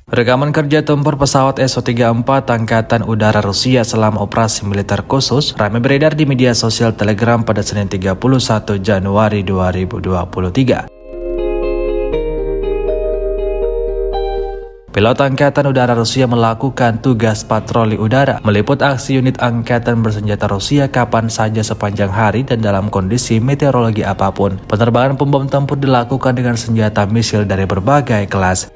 Rekaman kerja tempur pesawat Su-34 Angkatan Udara Rusia selama operasi militer khusus ramai beredar di media sosial Telegram pada Senin 31 Januari 2023. Pilot Angkatan Udara Rusia melakukan tugas patroli udara, meliput aksi unit angkatan bersenjata Rusia kapan saja sepanjang hari dan dalam kondisi meteorologi apapun. Penerbangan pembom tempur dilakukan dengan senjata misil dari berbagai kelas.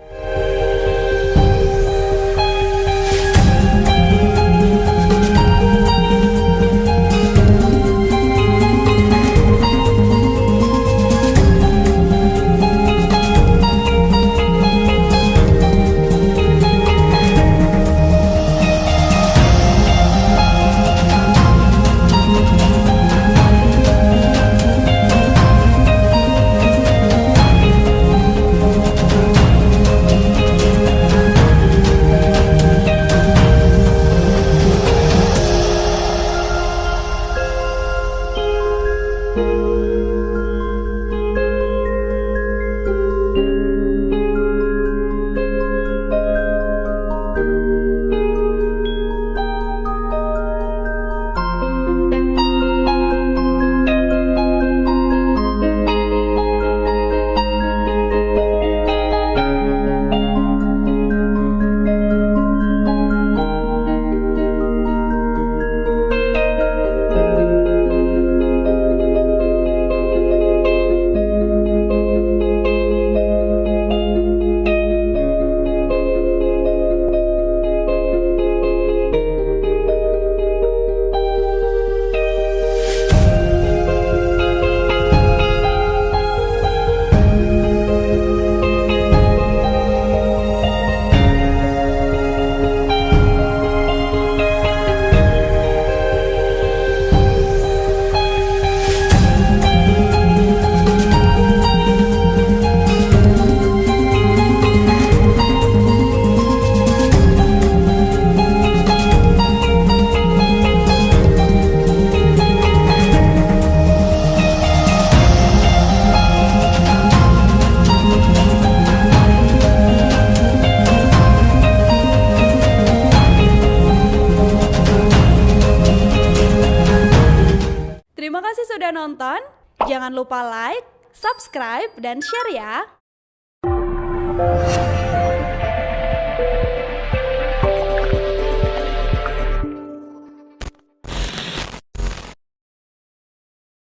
Terima kasih sudah nonton. Jangan lupa like, subscribe, dan share ya.